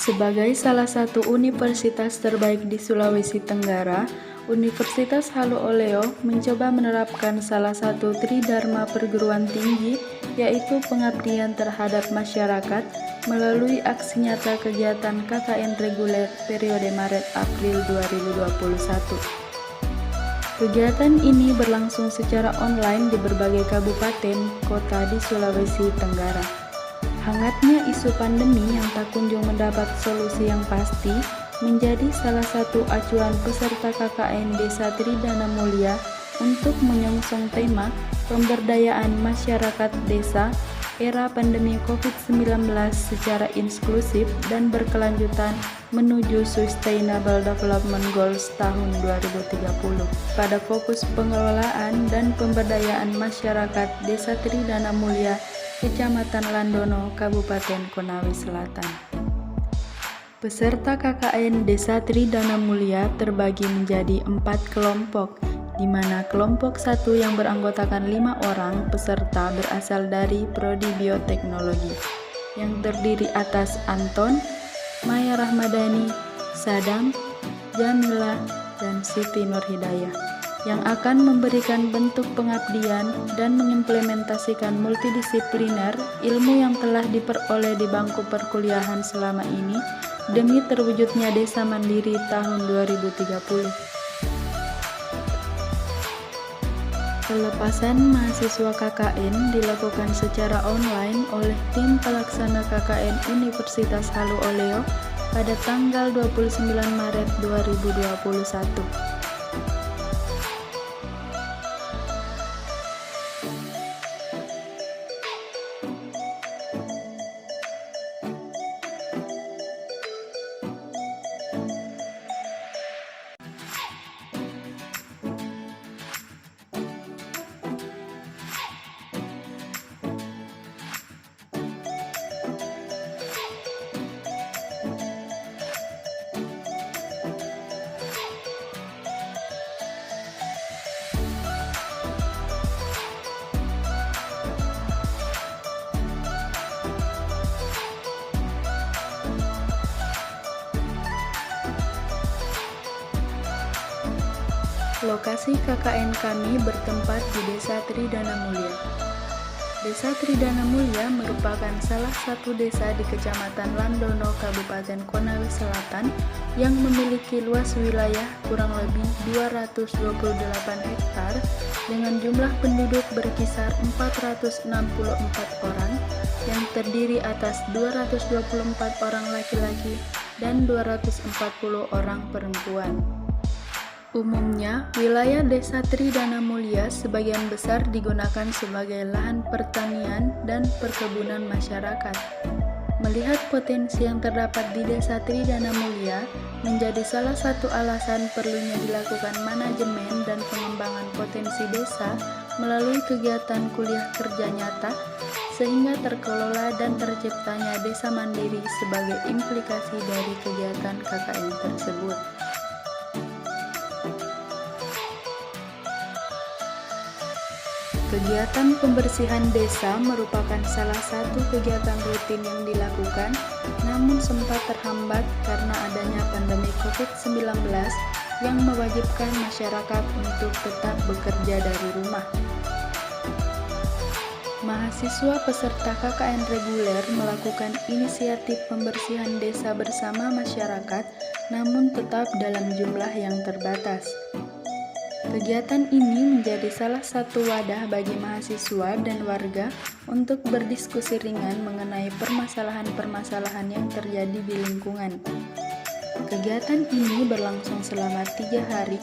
Sebagai salah satu universitas terbaik di Sulawesi Tenggara, Universitas Halu Oleo mencoba menerapkan salah satu tridharma perguruan tinggi, yaitu pengabdian terhadap masyarakat melalui aksi nyata kegiatan KKN reguler periode Maret-April 2021. Kegiatan ini berlangsung secara online di berbagai kabupaten kota di Sulawesi Tenggara. Hangatnya isu pandemi yang tak kunjung mendapat solusi yang pasti menjadi salah satu acuan peserta KKN Desa Tridana Mulia untuk menyongsong tema pemberdayaan masyarakat desa era pandemi COVID-19 secara inklusif dan berkelanjutan menuju Sustainable Development Goals tahun 2030 pada fokus pengelolaan dan pemberdayaan masyarakat Desa Tridana Mulia, Kecamatan Landono, Kabupaten Konawe Selatan. Peserta KKN Desa Tridana Mulia terbagi menjadi 4 kelompok, di mana kelompok 1 yang beranggotakan 5 orang peserta berasal dari Prodi Bioteknologi, yang terdiri atas Anton, Maya Rahmadani, Sadam, Jamila, dan Siti Nurhidayah, yang akan memberikan bentuk pengabdian dan mengimplementasikan multidisipliner ilmu yang telah diperoleh di bangku perkuliahan selama ini demi terwujudnya desa mandiri tahun 2030. Pelepasan mahasiswa KKN dilakukan secara online oleh tim pelaksana KKN Universitas Halu Oleo pada tanggal 29 Maret 2021. Lokasi KKN kami bertempat di Desa Tridana Mulia. Desa Tridana Mulia merupakan salah satu desa di Kecamatan Landono, Kabupaten Konawe Selatan yang memiliki luas wilayah kurang lebih 228 hektar dengan jumlah penduduk berkisar 464 orang yang terdiri atas 224 orang laki-laki dan 240 orang perempuan. Umumnya, wilayah Desa Tridana Mulia sebagian besar digunakan sebagai lahan pertanian dan perkebunan masyarakat. Melihat potensi yang terdapat di Desa Tridana Mulia menjadi salah satu alasan perlunya dilakukan manajemen dan pengembangan potensi desa melalui kegiatan kuliah kerja nyata sehingga terkelola dan terciptanya desa mandiri sebagai implikasi dari kegiatan KKN tersebut. Kegiatan pembersihan desa merupakan salah satu kegiatan rutin yang dilakukan, namun sempat terhambat karena adanya pandemi COVID-19 yang mewajibkan masyarakat untuk tetap bekerja dari rumah. Mahasiswa peserta KKN reguler melakukan inisiatif pembersihan desa bersama masyarakat, namun tetap dalam jumlah yang terbatas. Kegiatan ini menjadi salah satu wadah bagi mahasiswa dan warga untuk berdiskusi ringan mengenai permasalahan-permasalahan yang terjadi di lingkungan. Kegiatan ini berlangsung selama 3 hari.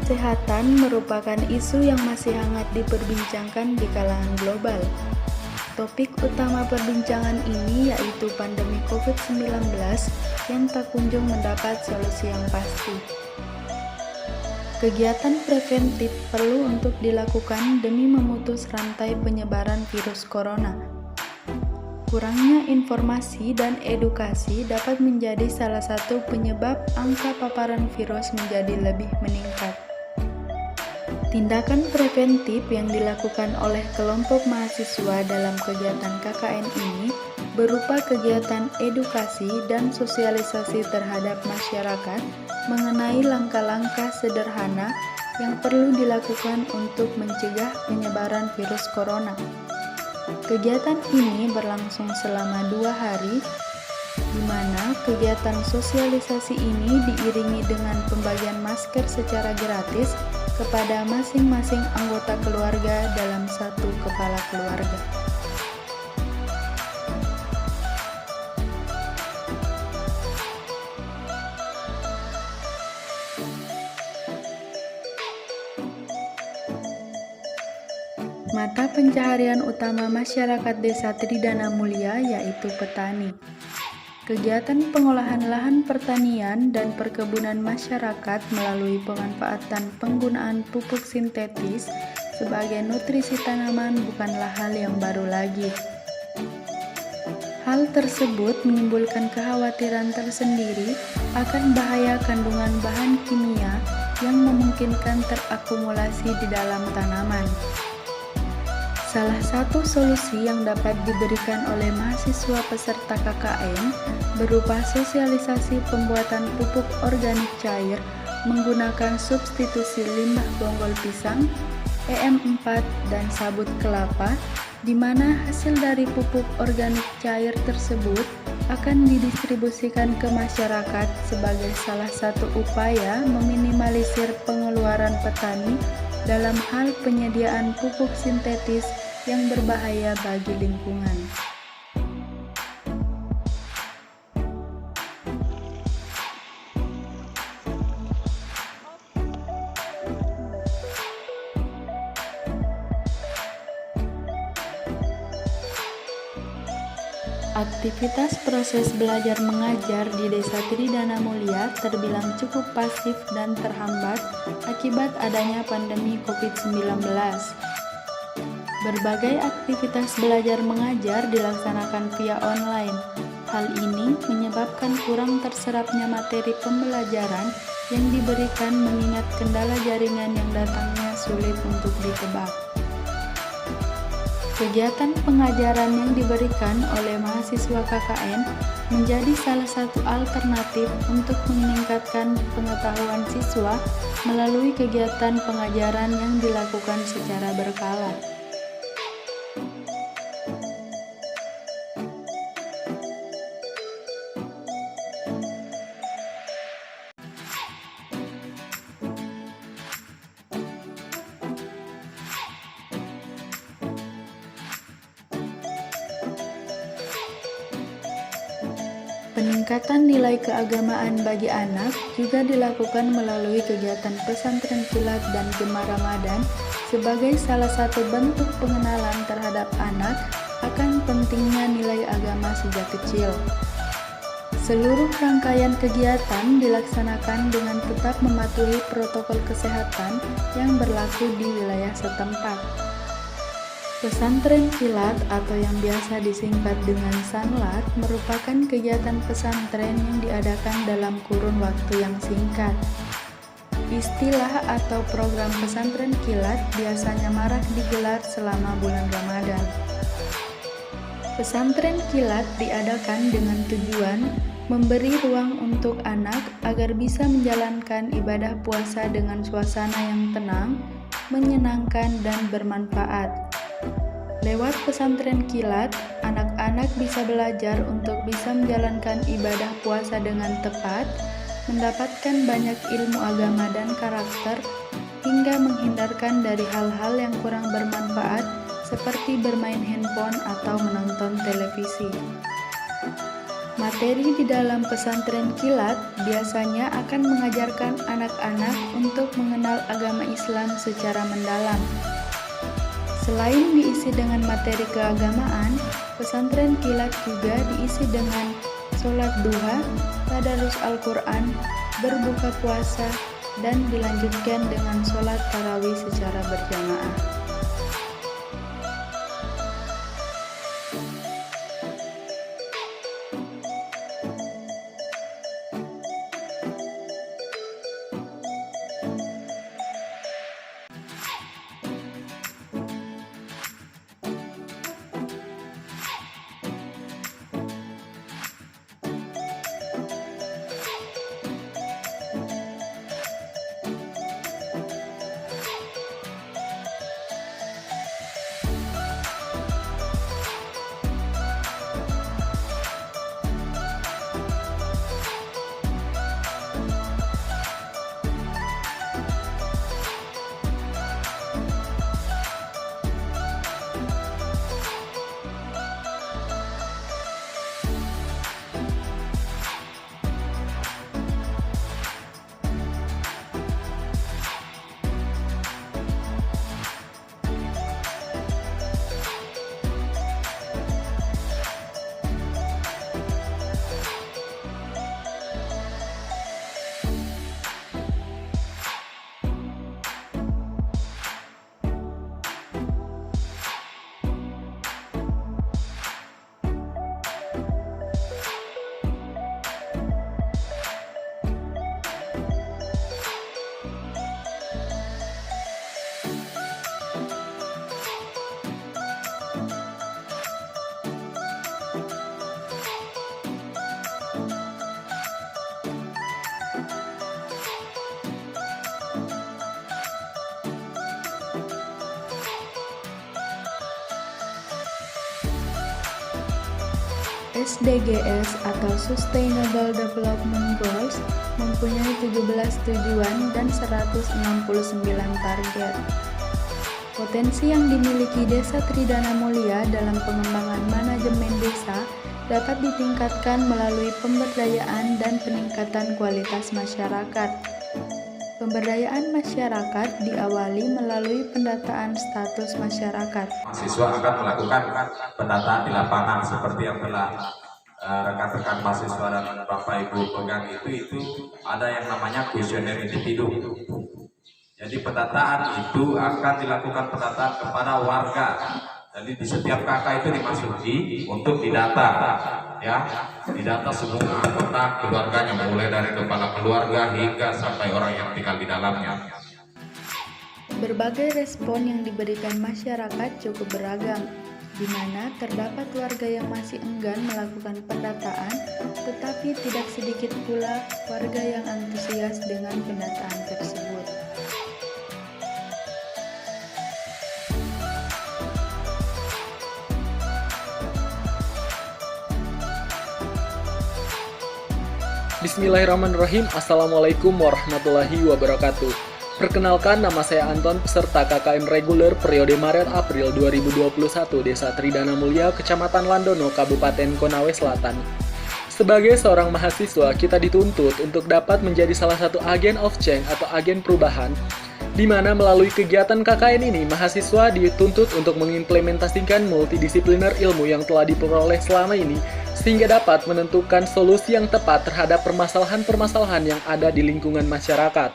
Kesehatan merupakan isu yang masih hangat diperbincangkan di kalangan global. Topik utama perbincangan ini yaitu pandemi COVID-19 yang tak kunjung mendapat solusi yang pasti. Kegiatan preventif perlu untuk dilakukan demi memutus rantai penyebaran virus corona. Kurangnya informasi dan edukasi dapat menjadi salah satu penyebab angka paparan virus menjadi lebih meningkat. Tindakan preventif yang dilakukan oleh kelompok mahasiswa dalam kegiatan KKN ini berupa kegiatan edukasi dan sosialisasi terhadap masyarakat mengenai langkah-langkah sederhana yang perlu dilakukan untuk mencegah penyebaran virus corona. Kegiatan ini berlangsung selama 2 hari, di mana kegiatan sosialisasi ini diiringi dengan pembagian masker secara gratis kepada masing-masing anggota keluarga dalam satu kepala keluarga. Mata pencaharian utama masyarakat Desa Tridana Mulia yaitu petani. Kegiatan pengolahan lahan pertanian dan perkebunan masyarakat melalui pemanfaatan penggunaan pupuk sintetis sebagai nutrisi tanaman bukanlah hal yang baru lagi. Hal tersebut menimbulkan kekhawatiran tersendiri akan bahaya kandungan bahan kimia yang memungkinkan terakumulasi di dalam tanaman. Salah satu solusi yang dapat diberikan oleh mahasiswa peserta KKN berupa sosialisasi pembuatan pupuk organik cair menggunakan substitusi limbah bonggol pisang, EM4, dan sabut kelapa, di mana hasil dari pupuk organik cair tersebut akan didistribusikan ke masyarakat sebagai salah satu upaya meminimalisir pengeluaran petani dalam hal penyediaan pupuk sintetis yang berbahaya bagi lingkungan. Aktivitas proses belajar mengajar di Desa Tridana Mulia terbilang cukup pasif dan terhambat akibat adanya pandemi COVID-19. Berbagai aktivitas belajar mengajar dilaksanakan via online. Hal ini menyebabkan kurang terserapnya materi pembelajaran yang diberikan mengingat kendala jaringan yang datangnya sulit untuk ditebak. Kegiatan pengajaran yang diberikan oleh mahasiswa KKN menjadi salah satu alternatif untuk meningkatkan pengetahuan siswa melalui kegiatan pengajaran yang dilakukan secara berkala. Peningkatan nilai keagamaan bagi anak juga dilakukan melalui kegiatan pesantren kilat dan Gemar Ramadan sebagai salah satu bentuk pengenalan terhadap anak akan pentingnya nilai agama sejak kecil. Seluruh rangkaian kegiatan dilaksanakan dengan tetap mematuhi protokol kesehatan yang berlaku di wilayah setempat. Pesantren kilat atau yang biasa disingkat dengan sanlat merupakan kegiatan pesantren yang diadakan dalam kurun waktu yang singkat. Istilah atau program pesantren kilat biasanya marak digelar selama bulan Ramadan. Pesantren kilat diadakan dengan tujuan memberi ruang untuk anak agar bisa menjalankan ibadah puasa dengan suasana yang tenang, menyenangkan, dan bermanfaat. Lewat pesantren kilat, anak-anak bisa belajar untuk bisa menjalankan ibadah puasa dengan tepat, mendapatkan banyak ilmu agama dan karakter, hingga menghindarkan dari hal-hal yang kurang bermanfaat seperti bermain handphone atau menonton televisi. Materi di dalam pesantren kilat biasanya akan mengajarkan anak-anak untuk mengenal agama Islam secara mendalam. Selain diisi dengan materi keagamaan, pesantren kilat juga diisi dengan sholat duha, tadarus Al-Quran, berbuka puasa, dan dilanjutkan dengan sholat tarawih secara berjamaah. SDGs atau Sustainable Development Goals mempunyai 17 tujuan dan 169 target. Potensi yang dimiliki Desa Tridana Mulia dalam pengembangan manajemen desa dapat ditingkatkan melalui pemberdayaan dan peningkatan kualitas masyarakat. Pemberdayaan masyarakat diawali melalui pendataan status masyarakat. Mahasiswa akan melakukan pendataan di lapangan seperti yang telah rekan-rekan mahasiswa dan Bapak Ibu pegang itu ada yang namanya kuesioner individu. Jadi pendataan itu akan dilakukan pendataan kepada warga. Jadi di setiap kakak itu dimasuki untuk didata, ya, didata semua anggota keluarganya, mulai dari kepala keluarga hingga sampai orang yang tinggal di dalamnya. Berbagai respon yang diberikan masyarakat cukup beragam, di mana terdapat warga yang masih enggan melakukan pendataan, tetapi tidak sedikit pula warga yang antusias dengan pendataan tersebut. Bismillahirrahmanirrahim. Assalamualaikum warahmatullahi wabarakatuh. Perkenalkan, nama saya Anton, peserta KKN reguler periode Maret-April 2021 Desa Tridana Mulia, Kecamatan Landono, Kabupaten Konawe Selatan. Sebagai seorang mahasiswa, kita dituntut untuk dapat menjadi salah satu agen of change atau agen perubahan, di mana melalui kegiatan KKN ini, mahasiswa dituntut untuk mengimplementasikan multidisipliner ilmu yang telah diperoleh selama ini, sehingga dapat menentukan solusi yang tepat terhadap permasalahan-permasalahan yang ada di lingkungan masyarakat.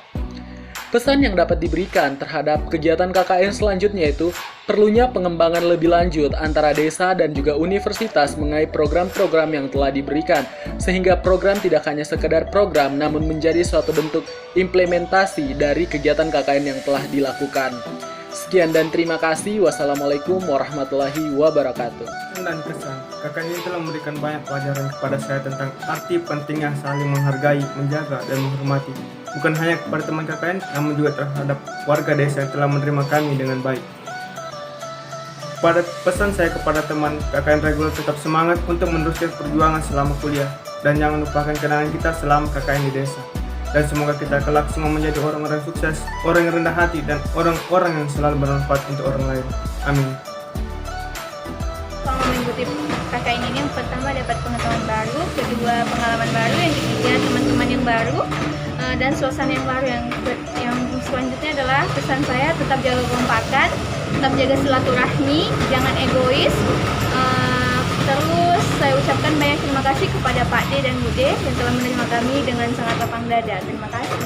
Pesan yang dapat diberikan terhadap kegiatan KKN selanjutnya itu perlunya pengembangan lebih lanjut antara desa dan juga universitas mengenai program-program yang telah diberikan, sehingga program tidak hanya sekedar program namun menjadi suatu bentuk implementasi dari kegiatan KKN yang telah dilakukan. Sekian dan terima kasih. Wassalamualaikum warahmatullahi wabarakatuh. Dan kesan, KKN ini telah memberikan banyak pelajaran kepada saya tentang arti pentingnya saling menghargai, menjaga, dan menghormati. Bukan hanya kepada teman KKN, namun juga terhadap warga desa yang telah menerima kami dengan baik. Pada pesan saya kepada teman KKN reguler, tetap semangat untuk meneruskan perjuangan selama kuliah, dan jangan lupakan kenangan kita selama KKN di desa. Dan semoga kita kelak semua menjadi orang-orang sukses, orang yang rendah hati, dan orang-orang yang selalu bermanfaat untuk orang lain. Amin. Selama mengikuti KKN ini, yang pertama dapat pengetahuan baru, kedua pengalaman baru, yang ketiga teman-teman yang baru, dan suasana yang baru. Yang selanjutnya adalah pesan saya tetap jaga kekompakan, tetap jaga silaturahmi, jangan egois. Terus saya ucapkan banyak terima kasih kepada Pak D dan Bu D yang telah menerima kami dengan sangat lapang dada. Terima kasih.